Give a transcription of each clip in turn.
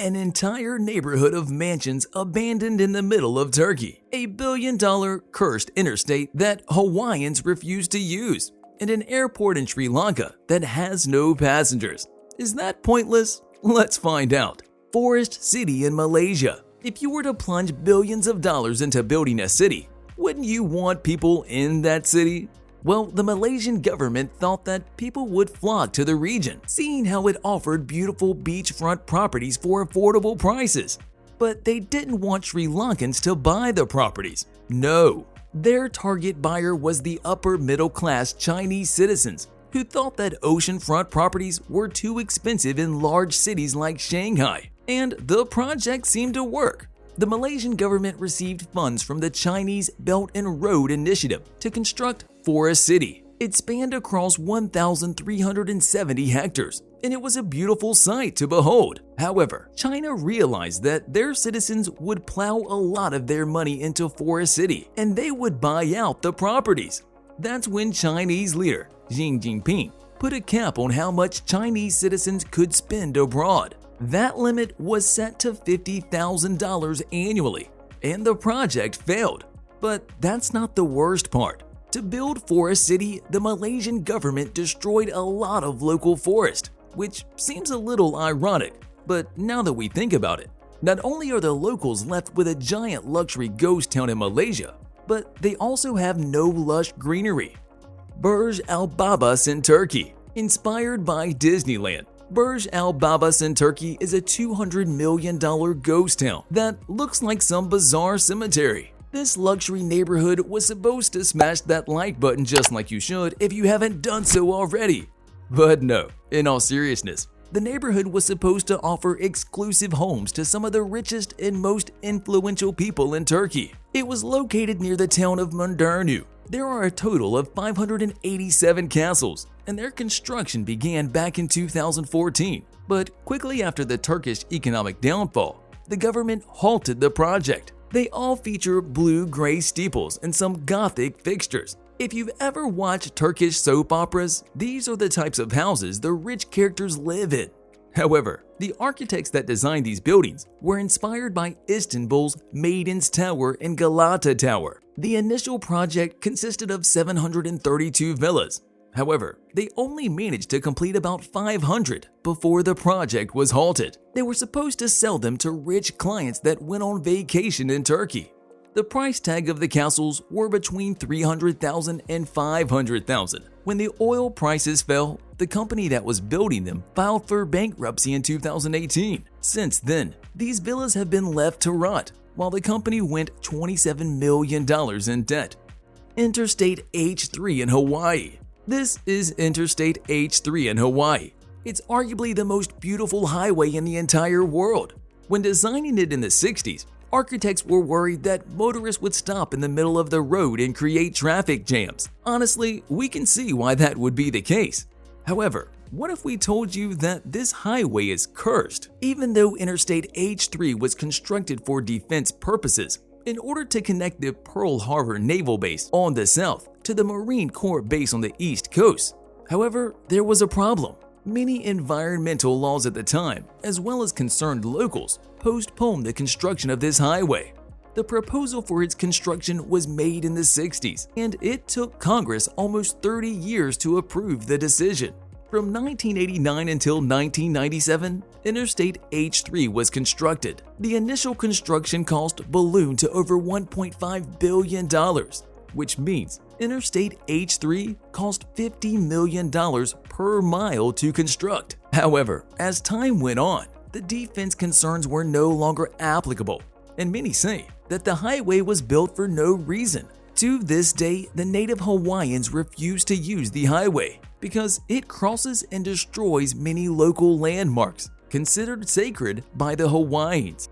an entire neighborhood of mansions abandoned in the middle of Turkey, a billion-dollar cursed interstate that Hawaiians refuse to use, and an airport in Sri Lanka that has no passengers. Is that pointless? Let's find out. Forest City in Malaysia. If you were to plunge billions of dollars into building a city, wouldn't you want people in that city? Well, the Malaysian government thought that people would flock to the region, seeing how it offered beautiful beachfront properties for affordable prices. But they didn't want Sri Lankans to buy the properties. No, their target buyer was the upper middle class Chinese citizens who thought that oceanfront properties were too expensive in large cities like Shanghai. And the project seemed to work. The Malaysian government received funds from the Chinese Belt and Road Initiative to construct Forest City. It spanned across 1,370 hectares, and it was a beautiful sight to behold. However, China realized that their citizens would plow a lot of their money into Forest City, and they would buy out the properties. That's when Chinese leader Xi Jinping put a cap on how much Chinese citizens could spend abroad. That limit was set to $50,000 annually, and the project failed. But that's not the worst part. To build Forest City, the Malaysian government destroyed a lot of local forest, which seems a little ironic. But now that we think about it, not only are the locals left with a giant luxury ghost town in Malaysia, but they also have no lush greenery. Burj Albabas in Turkey. Inspired by Disneyland, Burj Albabas in Turkey is a $200 million ghost town that looks like some bizarre cemetery. This luxury neighborhood was supposed to smash that like button just like you should if you haven't done so already. But no, in all seriousness, the neighborhood was supposed to offer exclusive homes to some of the richest and most influential people in Turkey. It was located near the town of Mandernu. There are a total of 587 castles, and their construction began back in 2014. But quickly after the Turkish economic downfall, the government halted the project. They all feature blue-gray steeples and some Gothic fixtures. If you've ever watched Turkish soap operas, these are the types of houses the rich characters live in. However, the architects that designed these buildings were inspired by Istanbul's Maiden's Tower and Galata Tower. The initial project consisted of 732 villas. However, they only managed to complete about 500 before the project was halted. They were supposed to sell them to rich clients that went on vacation in Turkey. The price tag of the castles were between $300,000 and $500,000. When the oil prices fell, the company that was building them filed for bankruptcy in 2018. Since then, these villas have been left to rot, while the company went $27 million in debt. Interstate H3 in Hawaii. This is Interstate H3 in Hawaii. It's arguably the most beautiful highway in the entire world. When designing it in the 60s, architects were worried that motorists would stop in the middle of the road and create traffic jams. Honestly, we can see why that would be the case. However, what if we told you that this highway is cursed? Even though Interstate H3 was constructed for defense purposes, in order to connect the Pearl Harbor Naval Base on the south to the Marine Corps base on the East Coast. However, there was a problem. Many environmental laws at the time, as well as concerned locals, postponed the construction of this highway. The proposal for its construction was made in the 60s, and it took Congress almost 30 years to approve the decision. From 1989 until 1997, Interstate H3 was constructed. The initial construction cost ballooned to over $1.5 billion, which means Interstate H3 cost $50 million per mile to construct. However, as time went on, the defense concerns were no longer applicable, and many say that the highway was built for no reason. To this day, the native Hawaiians refuse to use the highway because it crosses and destroys many local landmarks considered sacred by the Hawaiians.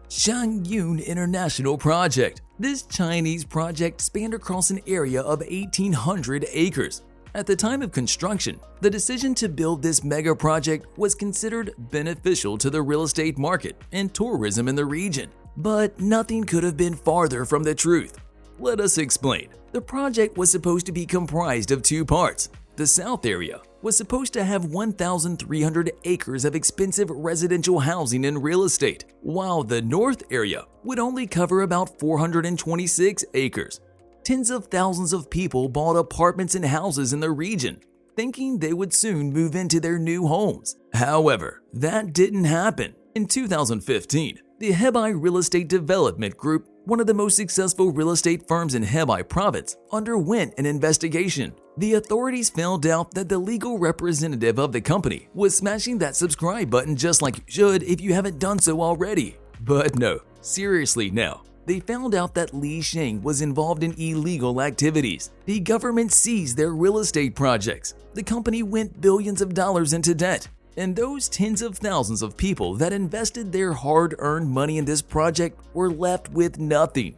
Zhangyun International Project. This Chinese project spanned across an area of 1,800 acres. At the time of construction, the decision to build this mega project was considered beneficial to the real estate market and tourism in the region. But nothing could have been farther from the truth. Let us explain. The project was supposed to be comprised of two parts. The south area, was supposed to have 1,300 acres of expensive residential housing and real estate, while the north area would only cover about 426 acres. Tens of thousands of people bought apartments and houses in the region, thinking they would soon move into their new homes. However, that didn't happen. In 2015, the Hebei Real Estate Development Group, one of the most successful real estate firms in Hebei Province, underwent an investigation. The authorities found out that the legal representative of the company was smashing that subscribe button just like you should if you haven't done so already. But no, seriously now. They found out that Li Sheng was involved in illegal activities. The government seized their real estate projects. The company went billions of dollars into debt. And those tens of thousands of people that invested their hard-earned money in this project were left with nothing.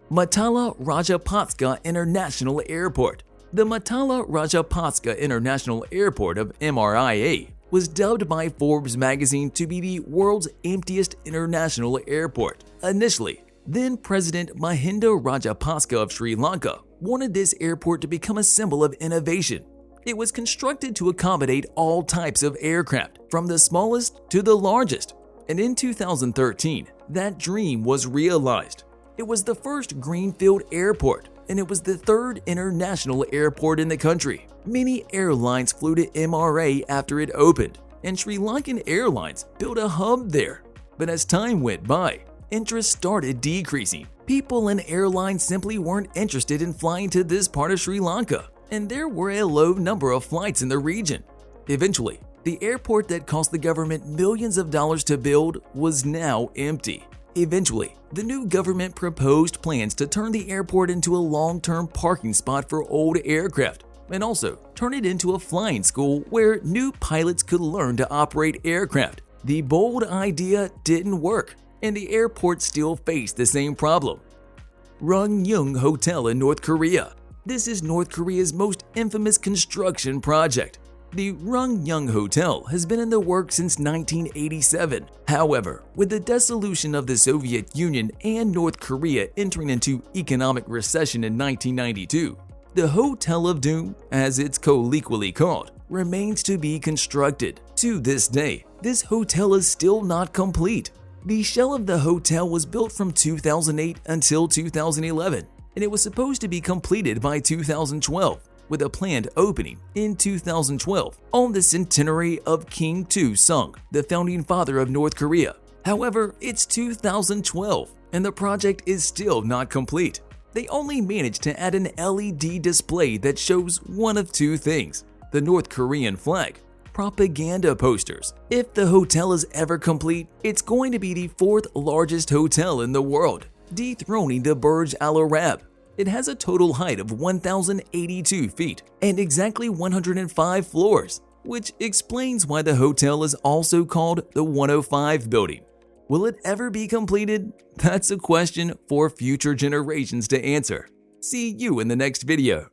Matalerajapatzka International Airport. The Matalerajapatzka International Airport of MRIA was dubbed by Forbes magazine to be the world's emptiest international airport. Initially, then President Mahinda Rajapaksa of Sri Lanka wanted this airport to become a symbol of innovation. It was constructed to accommodate all types of aircraft, from the smallest to the largest. And in 2013, that dream was realized. It was the first greenfield airport, and it was the third international airport in the country. Many airlines flew to MRA after it opened, and Sri Lankan Airlines built a hub there. But as time went by, interest started decreasing. People and airlines simply weren't interested in flying to this part of Sri Lanka, and there were a low number of flights in the region. Eventually, the airport that cost the government millions of dollars to build was now empty. Eventually, the new government proposed plans to turn the airport into a long-term parking spot for old aircraft, and also turn it into a flying school where new pilots could learn to operate aircraft. The bold idea didn't work, and the airport still faced the same problem. Zhangyun Hotel in North Korea. This is North Korea's most infamous construction project. The Zhangyun Hotel has been in the works since 1987. However, with the dissolution of the Soviet Union and North Korea entering into economic recession in 1992, the Hotel of Doom, as it's colloquially called, remains to be constructed. To this day, this hotel is still not complete. The shell of the hotel was built from 2008 until 2011, and it was supposed to be completed by 2012, with a planned opening in 2012 on the centenary of King Tu-sung, the founding father of North Korea. However, it's 2012, and the project is still not complete. They only managed to add an LED display that shows one of two things: the North Korean flag, propaganda posters. If the hotel is ever complete, it's going to be the fourth largest hotel in the world, dethroning the Burj Al Arab. It has a total height of 1,082 feet and exactly 105 floors, which explains why the hotel is also called the 105 building. Will it ever be completed? That's a question for future generations to answer. See you in the next video.